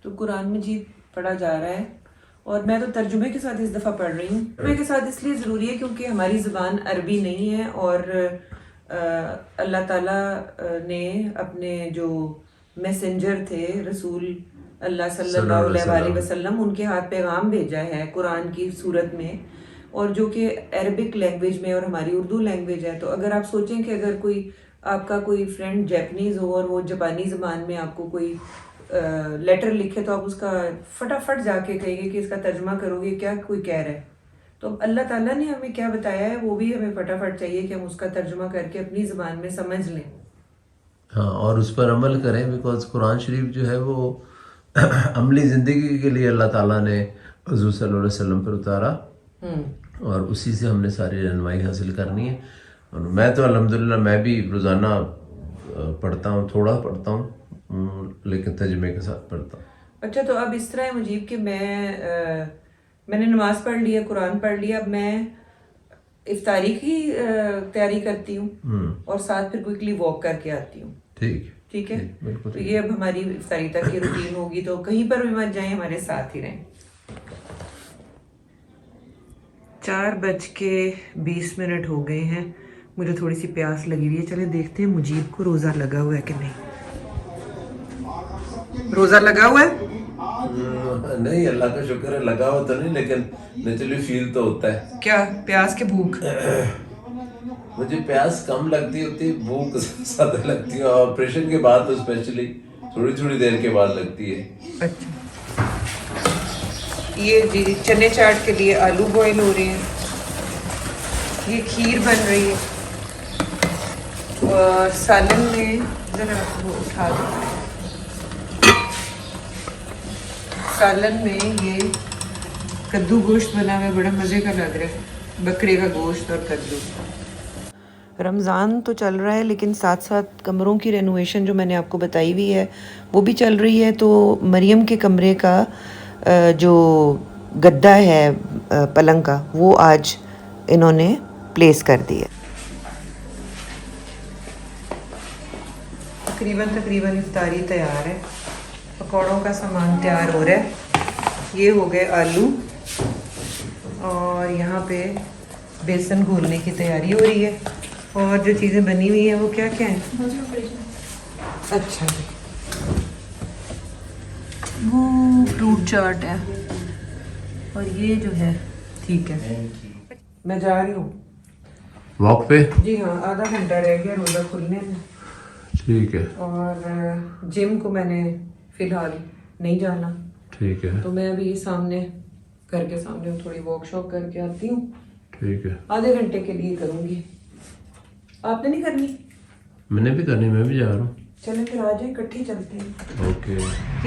तो कुरान मजीद पढ़ा जा रहा है और मैं तो तर्जुमे के साथ इस दफ़ा पढ़ रही हूँ। तर्जुमे के साथ इसलिए ज़रूरी है क्योंकि हमारी ज़ुबान अरबी नहीं है और अल्लाह ताला ने अपने जो मैसेंजर थे रसूल अल्लाह सल्लल्लाहु अलैहि वसल्लम उनके हाथ पैगाम भेजा है कुरान की सूरत में, और जो कि अरबिक लैंग्वेज में और हमारी उर्दू लैंग्वेज है। तो अगर आप सोचें कि अगर कोई आपका कोई फ्रेंड जैपनीज़ हो और वो जापानी ज़बान में आपको कोई लेटर लिखे तो आप उसका फटाफट जाके कहेंगे कि इसका तर्जुमा करोगे क्या कोई कह रहा है। तो अल्लाह ताला ने हमें क्या बताया है वो भी हमें फटाफट चाहिए कि हम उसका तर्जुमा करके अपनी ज़बान में समझ लें। हाँ, और उस पर अमल करें, बिकॉज कुरान शरीफ जो है वो अमली ज़िंदगी के लिए अल्लाह ताला ने हुज़ूर सल्लल्लाहु अलैहि वसल्लम पर उतारा और उसी से हमने सारी रहनुमाई हासिल करनी है। और मैं तो अल्हम्दुलिल्लाह मैं भी रोज़ाना पढ़ता हूँ, थोड़ा पढ़ता हूँ लेकिन तर्जुमे के साथ पढ़ता हूँ। अच्छा, तो अब इस तरह है मुजीब कि मैंने नमाज पढ़ लिया, कुरान पढ़ लिया, अब मैं इफ्तारी की तैयारी करती हूँ और साथ फिर क्विकली वॉक करके आती हूँ। ठीक है, तो ये अब हमारी इफ्तारी तक की रूटीन होगी, तो कहीं पर भी मत जाएं, हमारे साथ ही रहें। 4:20 हो गए हैं, मुझे थोड़ी सी प्यास लगी हुई है। चले देखते हैं मुजीब को रोज़ा लगा हुआ है कि नहीं। रोज़ा लगा हुआ है? नहीं, अल्लाह का शुक्र है, लगा हुआ तो नहीं लेकिन नेचुरली फील तो होता है। क्या प्यास के भूख? मुझे प्यास कम लगती होती, भूख ज्यादा लगती है। ऑपरेशन के बाद तो स्पेशली थोड़ी थोड़ी देर के बाद लगती है। अच्छा, ये जी चने चाट के लिए आलू बॉईल हो रहे हैं, ये खीर बन रही है और सालन में जरा वो उठा दो, सालन में ये कद्दू गोश्त बना हुआ है, बड़ा मज़े का लग रहा है, बकरे का गोश्त और कद्दू। रमज़ान तो चल रहा है लेकिन साथ साथ कमरों की रेनोवेशन जो मैंने आपको बताई हुई है वो भी चल रही है। तो मरियम के कमरे का जो गद्दा है पलंग का वो आज इन्होंने प्लेस कर दिया। तकरीबन इफ्तारी तैयार है, पकौड़ों का सामान तैयार हो रहा है। ये हो गए आलू और यहाँ पे बेसन घोलने की तैयारी हो रही है और जो चीज़ें बनी हुई हैं वो क्या क्या हैं? अच्छा जी, वो फ्रूट चाट है और ये जो है ठीक है। मैं जा रही हूँ वॉक पे। जी हाँ, आधा घंटा रह गया रोज़ा खुलने में। ठीक है। और जिम को मैंने फ़िलहाल नहीं जाना। ठीक है, तो मैं अभी सामने घर के सामने थोड़ी वर्कशॉप करके आती हूँ। ठीक है, आधे घंटे के लिए करूँगी। आपने नहीं करनी? मैंने भी करनी, मैं भी जा रहा हूँ। चलें फिर आ जाए, इकट्ठे चलते हैं। ओके।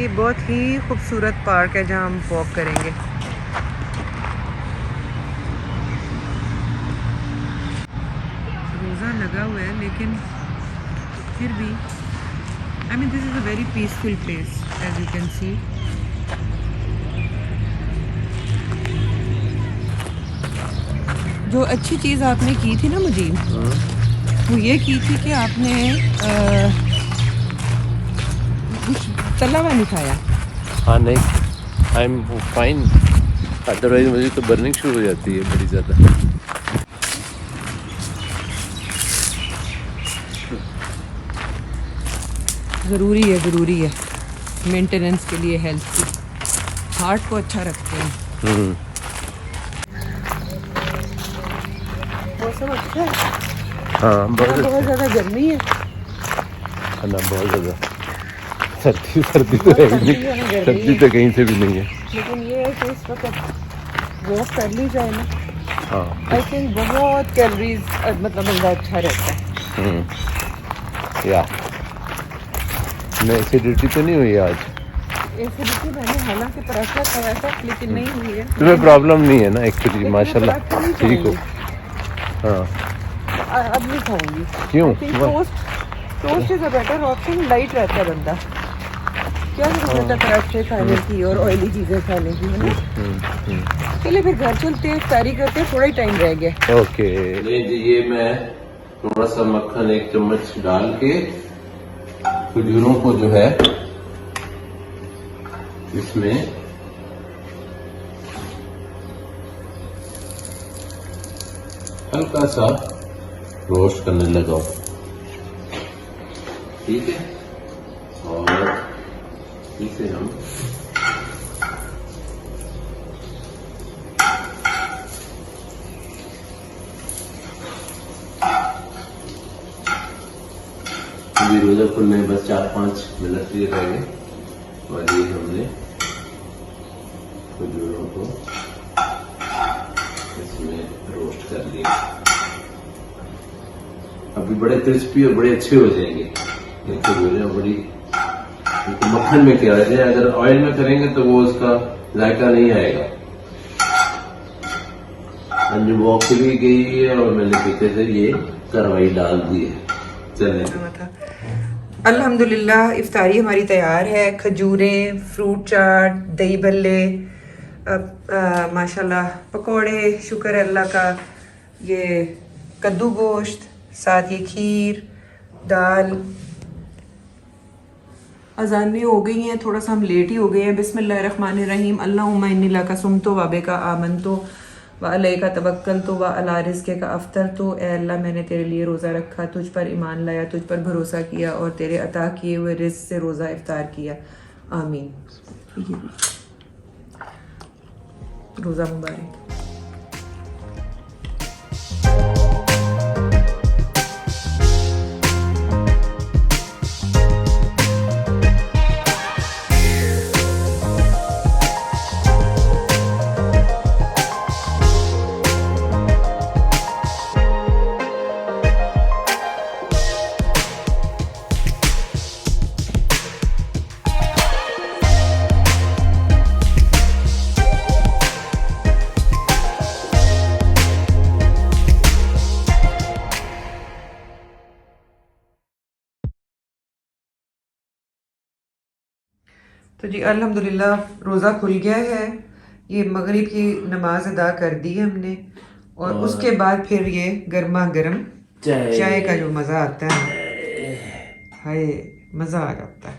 ये बहुत ही खूबसूरत पार्क है जहाँ हम वॉक करेंगे। रोज़ा लगा हुआ है लेकिन फिर भी I mean this is a very peaceful place as you can see. जो अच्छी चीज़ आपने की थी ना मुजीब, वो ये की थी कि आपने कुछ तला हुआ नहीं खाया। हाँ नहीं, आई एम फाइन, अदरवाइज मुझे तो बर्निंग शुरू हो जाती है बड़ी ज़्यादा। ज़रूरी है मेंटेनेंस के लिए, हेल्थ की, हार्ट को अच्छा रखते हैं। मौसम अच्छा है। हाँ, बहुत ज़्यादा गर्मी है ना, बहुत ज़्यादा। सर्दी तो है ही नहीं, सर्दी तो कहीं से भी नहीं है। लेकिन ये है कि इस वक्त वॉक कर ली जाए ना, हाँ, आई थिंक बहुत कैलोरीज मतलब बंदा अच्छा रहता है। या मैं एसिडिटी तो नहीं हुई आज? एसिडिटी मैंने हालांकि पराठा खाया था लेकिन नहीं हुई है। तुम्हें प्रॉब्लम नहीं है ना एक्चुअली? माशाल्लाह, ठीक हो। हाँ, अब नहीं खाऊंगी। क्यों? Toast is a better option, light रहता है बंदा, क्या जरूरत है पराठे खाने की और ऑयली चीज़ें खाने की, है ना। चलिए फिर घर चलते हैं, इफ्तारी करते हैं, थोड़ा ही टाइम रह गया। ओके। ये मैं थोड़ा सा मक्खन 1 चम्मच डाल के खजूरों को जो है इसमें हल्का सा रोस्ट करने लगाओ, ठीक है। और इसे हम अभी रोजा खुलने में बस 4-5 मिनट ही रह गए और ये हमने खजूरों को इसमें रोस्ट कर लिया। अभी बड़े क्रिस्पी और बड़े अच्छे हो जाएंगे ये खजूरें, बड़ी इनको मक्खन में किया जाए, अगर ऑयल में करेंगे तो वो उसका जायका नहीं आएगा। अंजू वॉक के लिए गई है और मैंने पीछे से ये करवाई डाल दी है। चलने अल्हम्दुलिल्लाह इफ्तारी हमारी तैयार है। खजूरें, फ्रूट चाट, दही भल्ले, माशाल्लाह पकोड़े, शुक्र है अल्लाह का, ये कद्दू गोश्त, साथ ये खीर, दाल। अजान भी हो गई है, थोड़ा सा हम लेट ही हो गए हैं। बिस्मिल्लाहिर्रहमानिर्रहीम। अल्लाहुम्मा इन्नी लका सुमतो व बिका आमनतो व अलैका तवक्कलतो व अला रिज़्क़िका अफ़्तरतो। ए अल्लाह, मैंने तेरे लिए रोज़ा रखा, तुझ पर ईमान लाया, तुझ पर भरोसा किया और तेरे अता किए हुए रिज़्क़ से रोज़ा इफ्तार किया। आमीन। रोज़ा मुबारक। तो जी अल्हम्दुलिल्लाह रोज़ा खुल गया है। ये मगरिब की नमाज अदा कर दी है हमने और उसके बाद फिर ये गर्मा गर्म चाय का जो मज़ा आता है, हाय मज़ा आ जाता है।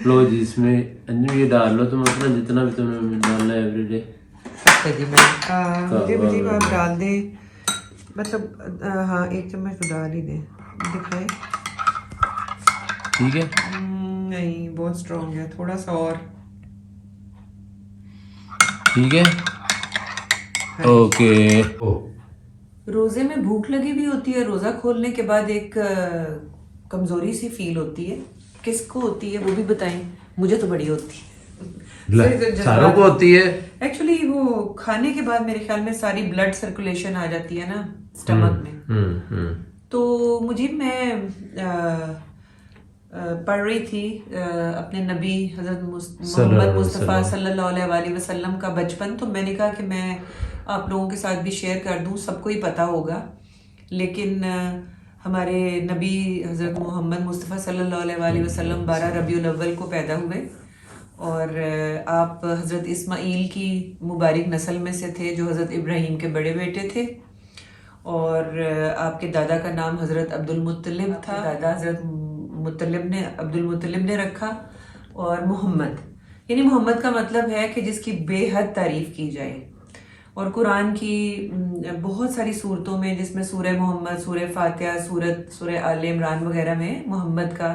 लो जी, इसमें अंजू ये डाल लो तुम अपना जितना भी तुम्हें डालना है एवरीडे। अच्छा जी, मैं मुझे आप डाल दें, मतलब हाँ 1 चम्मच तो डाल ही दें। दिखाएं, ठीक है। नहीं बहुत स्ट्रॉन्ग है, थोड़ा सा और। ठीक है, ओके। रोजे में भूख लगी भी होती है, रोजा खोलने के बाद एक कमजोरी सी फील होती है। किसको होती है वो भी बताएं, मुझे तो बड़ी होती है। सारों को होती है एक्चुअली। वो खाने के बाद मेरे ख्याल में सारी ब्लड सर्कुलेशन आ जाती है ना स्टमक में। तो मुझे मैं पढ़ रही थी अपने नबी हजरत मोहम्मद मुस्तफ़ा सल्लल्लाहु अलैहि वसल्लम का बचपन। तो मैंने कहा कि मैं आप लोगों के साथ भी शेयर कर दूं, सबको ही पता होगा, लेकिन हमारे नबी हजरत मोहम्मद मुस्तफ़ा सल्लल्लाहु अलैहि वसल्लम 12 रबीउल अव्वल को पैदा हुए और आप हजरत इस्माईल की मुबारक नस्ल में से थे जो हजरत इब्राहीम के बड़े बेटे थे। और आपके दादा का नाम हजरत अब्दुल मुत्तलिब था। दादा हजरत अब्दुल मुत्तलिब ने रखा। और मोहम्मद, यानी मोहम्मद का मतलब है कि जिसकी बेहद तारीफ की जाए। और कुरान की बहुत सारी सूरतों में, जिसमें सूरह मोहम्मद, सूरह फातिहा, सूरह आले इमरान वगैरह में मोहम्मद का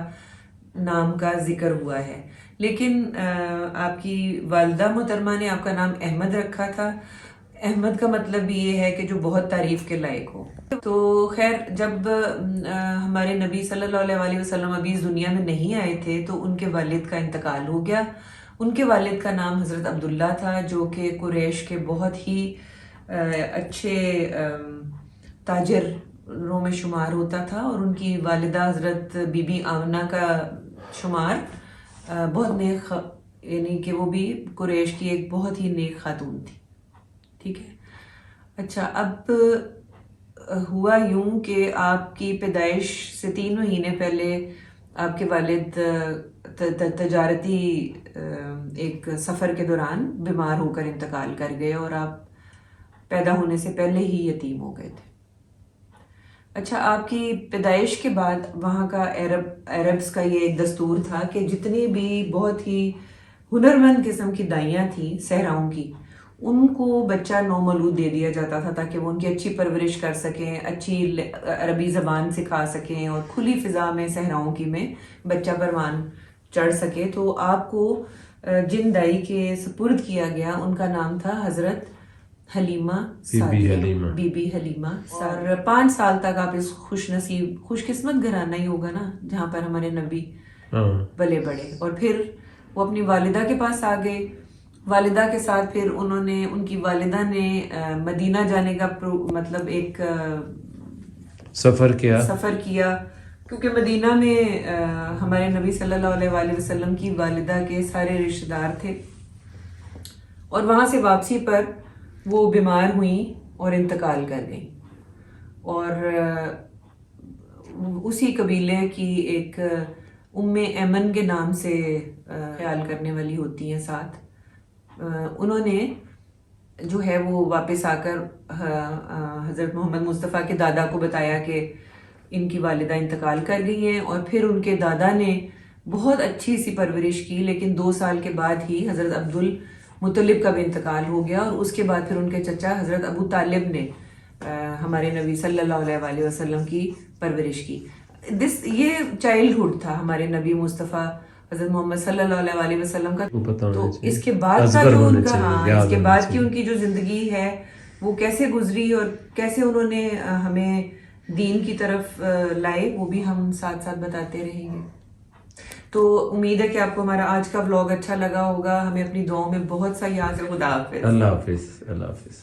नाम का जिक्र हुआ है। लेकिन आपकी वालिदा मोहतरमा ने आपका नाम अहमद रखा था। अहमद का मतलब भी ये है कि जो बहुत तारीफ के लायक हो। तो खैर, जब हमारे नबी सल्लल्लाहु अलैहि वसल्लम अभी इस दुनिया में नहीं आए थे तो उनके वालिद का इंतकाल हो गया। उनके वालिद का नाम हज़रत अब्दुल्ला था, जो कि कुरैश के बहुत ही अच्छे ताजिरों में शुमार होता था। और उनकी वालिदा हज़रत बीबी आमना का शुमार बहुत नेक, यानी कि वो भी कुरैश की एक बहुत ही नेक खातून थी। ठीक है। अच्छा, अब हुआ यूं कि आपकी पैदाइश से 3 महीने पहले आपके वालिद तजारती एक सफ़र के दौरान बीमार होकर इंतकाल कर गए और आप पैदा होने से पहले ही यतीम हो गए थे। अच्छा, आपकी पैदाइश के बाद वहाँ का अरब्स का ये एक दस्तूर था कि जितनी भी बहुत ही हुनरमंद किस्म की दाइयाँ थी सहराओं की, उनको बच्चा नौमौलूद दे दिया जाता था ताकि वो उनकी अच्छी परवरिश कर सकें, अच्छी अरबी ज़बान सिखा सकें और खुली फ़िज़ा में सहराओं की में बच्चा परवान चढ़ सके। तो आपको जिन दाई के सुपुर्द किया गया उनका नाम था हज़रत हलीमा सादिया, बीबी हलीमा। और 5 साल तक आप इस खुशकिस्मत घराना ही होगा ना जहाँ पर हमारे नबी पले बड़े, और फिर वो अपनी वालिदा के पास आ गए। वालिदा के साथ फिर उनकी वालिदा ने मदीना जाने का मतलब एक सफ़र किया क्योंकि मदीना में हमारे नबी सल्लल्लाहु अलैहि वसल्लम की वालिदा के सारे रिश्तेदार थे, और वहाँ से वापसी पर वो बीमार हुई और इंतकाल कर गई। और उसी कबीले की एक उम्मे ऐमन के नाम से ख्याल करने वाली होती हैं साथ, उन्होंने जो है वो वापस आकर हज़रत मोहम्मद मुस्तफ़ा के दादा को बताया कि इनकी वालिदा इंतकाल कर गई हैं। और फिर उनके दादा ने बहुत अच्छी सी परवरिश की, लेकिन 2 साल के बाद ही हज़रत अब्दुल मुत्तलिब का भी इंतकाल हो गया, और उसके बाद फिर उनके चचा हज़रत अबू तालिब ने हमारे नबी सल्लल्लाहु अलैहि वसल्लम की परवरिश की। ये चाइल्डहुड था हमारे नबी मुस्तफ़ा हज़रत मोहम्मद सल्लल्लाहु अलैहि वसल्लम का। तो इसके बाद का जो इसके बाद की उनकी जो ज़िंदगी है वो कैसे गुजरी और कैसे उन्होंने हमें दीन की तरफ लाए, वो भी हम साथ साथ बताते रहेंगे। तो उम्मीद है कि आपको हमारा आज का व्लॉग अच्छा लगा होगा। हमें अपनी दुआओं में बहुत सा याद है। खुदा हाफिज़। अल्लाह हाफिज़।